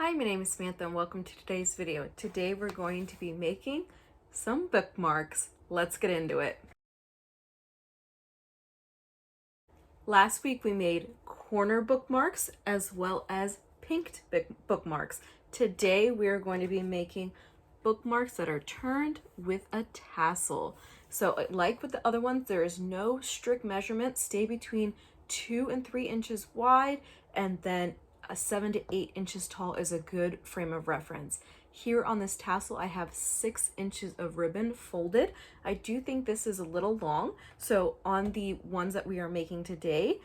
Hi, my name is Samantha and welcome to today's video. Today we're going to be making some bookmarks. Let's get into it. Last week we made corner bookmarks as well as pinked bookmarks. Today we are going to be making bookmarks that are turned with a tassel. So like with the other ones, there is no strict measurement. Stay between 2 and 3 inches wide, and then 7 to 8 inches tall is a good frame of reference. Here on this tassel, I have 6 inches of ribbon folded. I do think this is a little long, so on the ones that we are making today,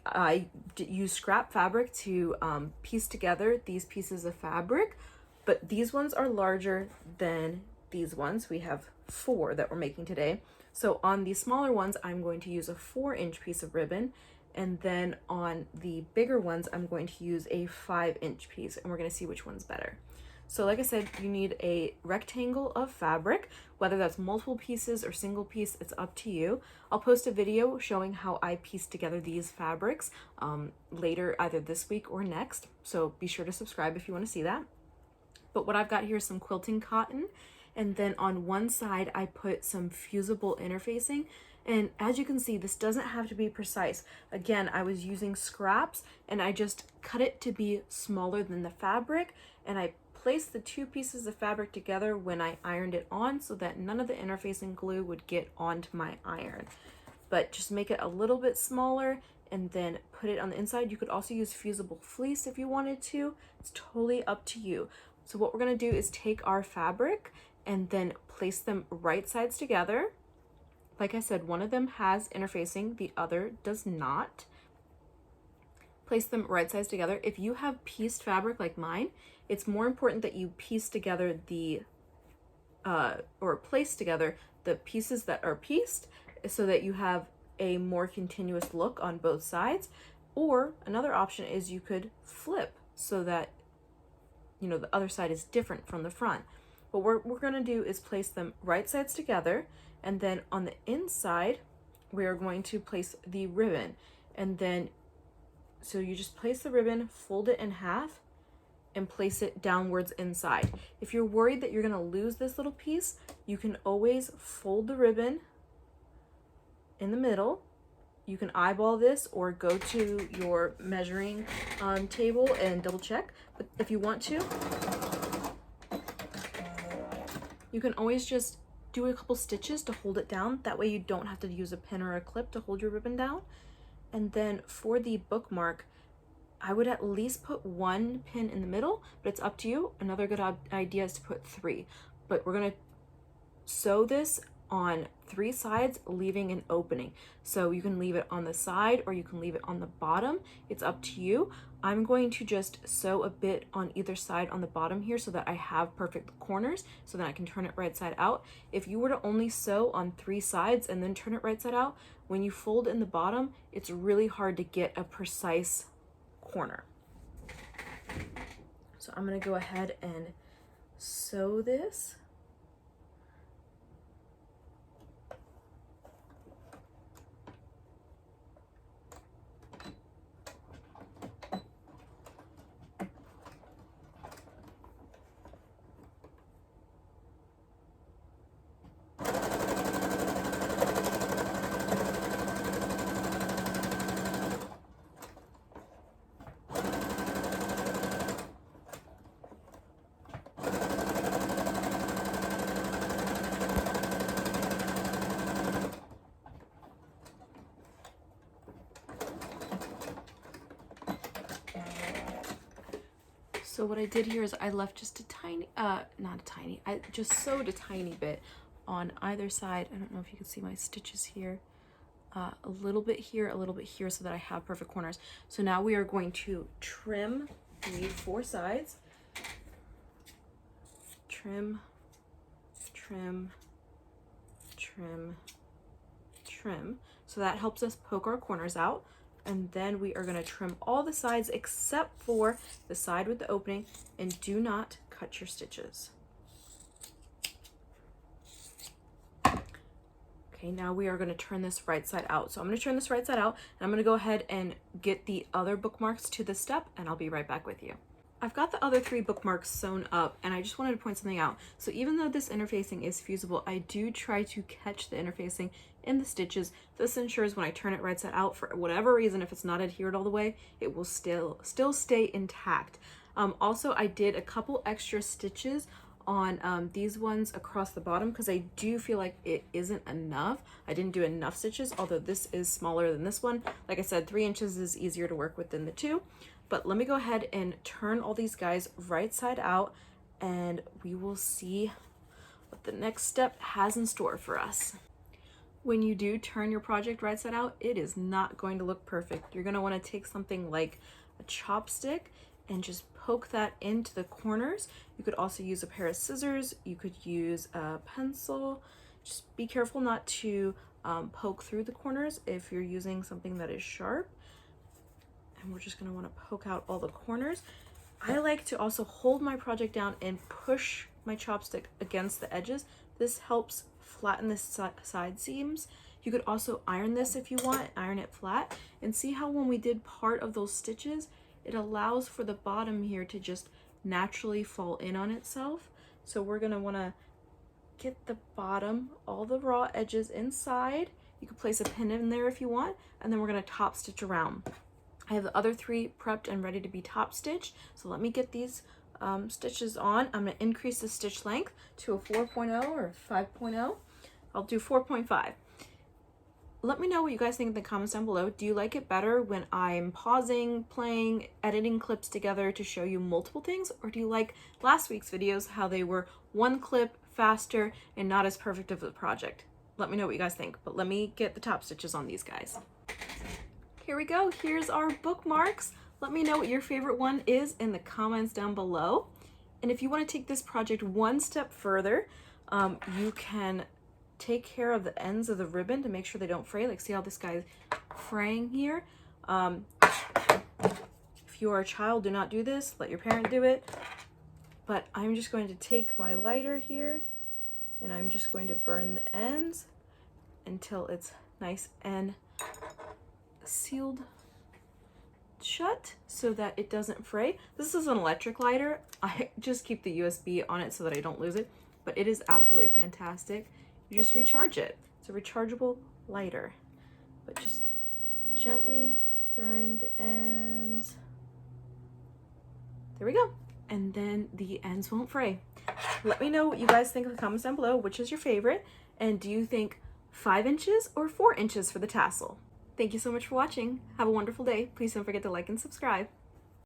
I use scrap fabric to piece together these pieces of fabric, but these ones are larger than these ones. We have 4 that we're making today. So on the smaller ones, I'm going to use a 4-inch piece of ribbon, and then on the bigger ones, I'm going to use a 5-inch piece, and we're going to see which one's better. So like I said, you need a rectangle of fabric, whether that's multiple pieces or single piece, it's up to you. I'll post a video showing how I piece together these fabrics later, either this week or next. So be sure to subscribe if you want to see that. But what I've got here is some quilting cotton, and then on one side I put some fusible interfacing. And as you can see, this doesn't have to be precise. Again, I was using scraps and I just cut it to be smaller than the fabric, and I placed the 2 pieces of fabric together when I ironed it on so that none of the interfacing glue would get onto my iron. But just make it a little bit smaller and then put it on the inside. You could also use fusible fleece if you wanted to. It's totally up to you. So what we're going to do is take our fabric and then place them right sides together. Like I said, one of them has interfacing, the other does not. Place them right sides together. If you have pieced fabric like mine, it's more important that you piece together the, or place together the pieces that are pieced so that you have a more continuous look on both sides. Or another option is you could flip so that, you know, the other side is different from the front. What we're going to do is place them right sides together, and then on the inside we are going to place the ribbon. And then so you just place the ribbon, fold it in half, and place it downwards inside. If you're worried that you're going to lose this little piece, you can always fold the ribbon in the middle. You can eyeball this or go to your measuring table and double check. But if you want to, you can always just do a couple stitches to hold it down. That way you don't have to use a pin or a clip to hold your ribbon down. And then for the bookmark, I would at least put 1 pin in the middle, but it's up to you. Another good idea is to put 3. But we're going to sew this on 3 sides, leaving an opening. So you can leave it on the side or you can leave it on the bottom. It's up to you. I'm going to just sew a bit on either side on the bottom here so that I have perfect corners, so that I can turn it right side out. If you were to only sew on 3 sides and then turn it right side out, when you fold in the bottom, it's really hard to get a precise corner. So I'm going to go ahead and sew this. So what I did here is I left just a tiny, I just sewed a tiny bit on either side. I don't know if you can see my stitches here. A little bit here, a little bit here, so that I have perfect corners. So now we are going to trim the 4 sides. Trim, trim, trim, trim. So that helps us poke our corners out. And then we are going to trim all the sides except for the side with the opening, and do not cut your stitches. Okay, now we are going to turn this right side out. So I'm going to turn this right side out, and I'm going to go ahead and get the other bookmarks to this step, and I'll be right back with you. I've got the other 3 bookmarks sewn up, and I just wanted to point something out. So even though this interfacing is fusible, I do try to catch the interfacing in the stitches. This ensures when I turn it right side out, for whatever reason, if it's not adhered all the way, it will still stay intact. Also, I did a couple extra stitches on these ones across the bottom because I do feel like it isn't enough. I didn't do enough stitches, although this is smaller than this one. Like I said, 3 inches is easier to work with than the 2. But let me go ahead and turn all these guys right side out, and we will see what the next step has in store for us. When you do turn your project right side out, it is not going to look perfect. You're going to want to take something like a chopstick and just poke that into the corners. You could also use a pair of scissors. You could use a pencil. Just be careful not to poke through the corners if you're using something that is sharp. And we're just going to want to poke out all the corners. I like to also hold my project down and push my chopstick against the edges. This helps flatten the side seams. You could also iron this if you want, iron it flat. And see how when we did part of those stitches, it allows for the bottom here to just naturally fall in on itself. So we're going to want to get the bottom, all the raw edges inside. You could place a pin in there if you want, and then we're going to top stitch around. I have the other 3 prepped and ready to be top stitched. So let me get these stitches on. I'm going to increase the stitch length to a 4.0 or 5.0. I'll do 4.5. Let me know what you guys think in the comments down below. Do you like it better when I'm pausing, playing, editing clips together to show you multiple things? Or do you like last week's videos, how they were one clip, faster, and not as perfect of a project? Let me know what you guys think. But let me get the top stitches on these guys. Here we go. Here's our bookmarks. Let me know what your favorite one is in the comments down below. And if you want to take this project one step further, you can take care of the ends of the ribbon to make sure they don't fray. Like, see how this guy's fraying here? If you are a child, do not do this. Let your parent do it. But I'm just going to take my lighter here, and I'm just going to burn the ends until it's nice and sealed shut so that it doesn't fray. This is an electric lighter. I just keep the USB on it so that I don't lose it, but it is absolutely fantastic. You just recharge it. It's a rechargeable lighter, but just gently burn the ends. There we go. And then the ends won't fray. Let me know what you guys think in the comments down below. Which is your favorite? And do you think 5 inches or 4 inches for the tassel? Thank you so much for watching. Have a wonderful day. Please don't forget to like and subscribe.